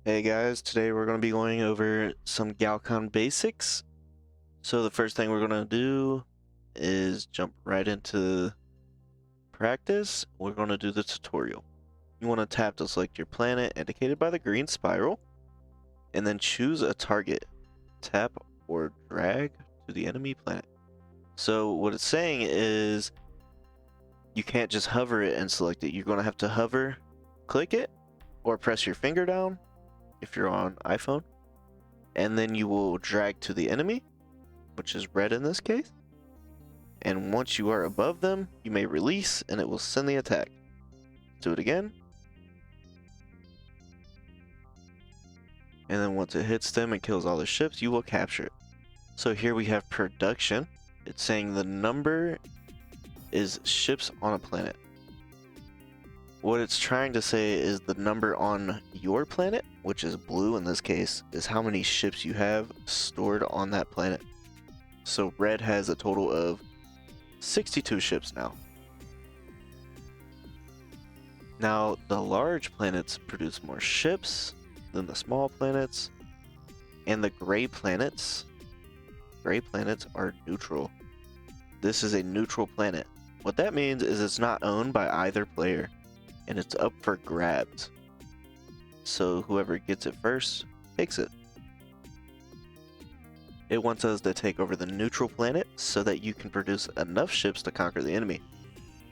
Hey guys, today we're going to be going over some Galcon basics. So the first thing we're going to do is jump right into practice. We're going to do the tutorial. You want to tap to select your planet indicated by the green spiral, and then choose a target. Tap or drag to the enemy planet. So what it's saying is you can't just hover it and select it. You're going to have to hover, click it, or press your finger down if you're on iPhone. And then you will drag to the enemy, which is red in this case. And once you are above them, you may release and it will send the attack. Do it again. And then once it hits them and kills all the ships, you will capture it. So here we have production. It's saying the number is ships on a planet. What it's trying to say is the number on your planet, which is blue in this case, is how many ships you have stored on that planet. So red has a total of 62 ships now. Now the large planets produce more ships than the small planets, and the gray planets are neutral. This is a neutral planet. What that means is it's not owned by either player, and it's up for grabs. So whoever gets it first takes it. It wants us to take over the neutral planet so that you can produce enough ships to conquer the enemy.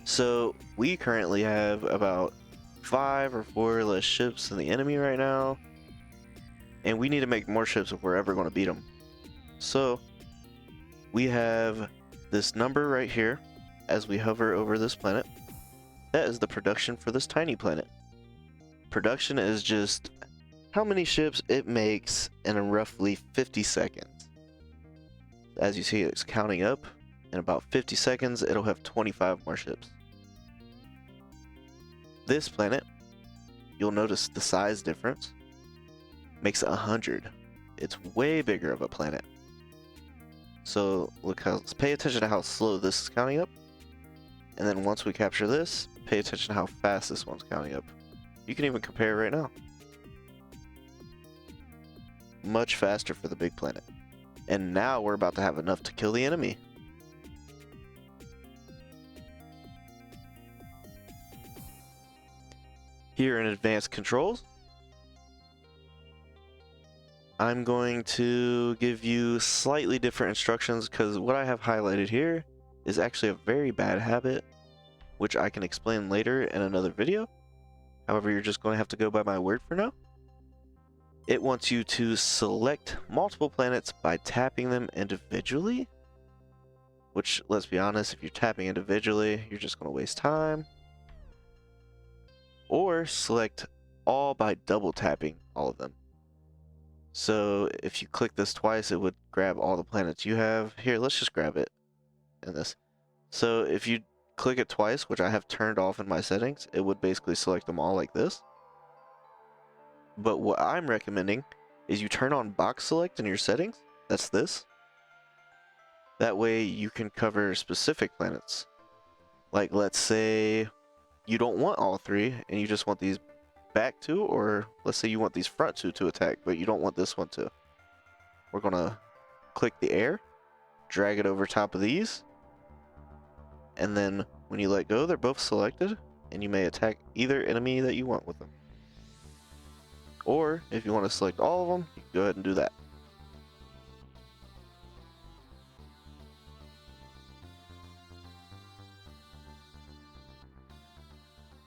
So we currently have about 5 or 4 less ships than the enemy right now, and we need to make more ships if we're ever going to beat them. So we have this number right here as we hover over this planet. That is the production for this tiny planet. Production is just how many ships it makes in roughly 50 seconds. As you see, it's counting up. In about 50 seconds, it'll have 25 more ships. This planet, you'll notice the size difference, makes 100. It's way bigger of a planet. So pay attention to how slow this is counting up. And then once we capture this, pay attention to how fast this one's counting up. You can even compare right now. Much faster for the big planet. And now we're about to have enough to kill the enemy. Here in advanced controls, I'm going to give you slightly different instructions because what I have highlighted here is actually a very bad habit, which I can explain later in another video. However, you're just going to have to go by my word for now. It wants you to select multiple planets by tapping them individually, which, let's be honest, if you're tapping individually, you're just going to waste time. Or select all by double tapping all of them. So if you click this twice, it would grab all the planets you have. Here, let's just grab it in this. So if you click it twice, which I have turned off in my settings, it would basically select them all like this. But what I'm recommending is you turn on box select in your settings. That's this. That way you can cover specific planets. Like, let's say you don't want all 3 and you just want these back 2, or let's say you want these front 2 to attack, but you don't want this one to. We're gonna click the air, drag it over top of these, and then when you let go, they're both selected, and you may attack either enemy that you want with them. Or if you want to select all of them, you can go ahead and do that.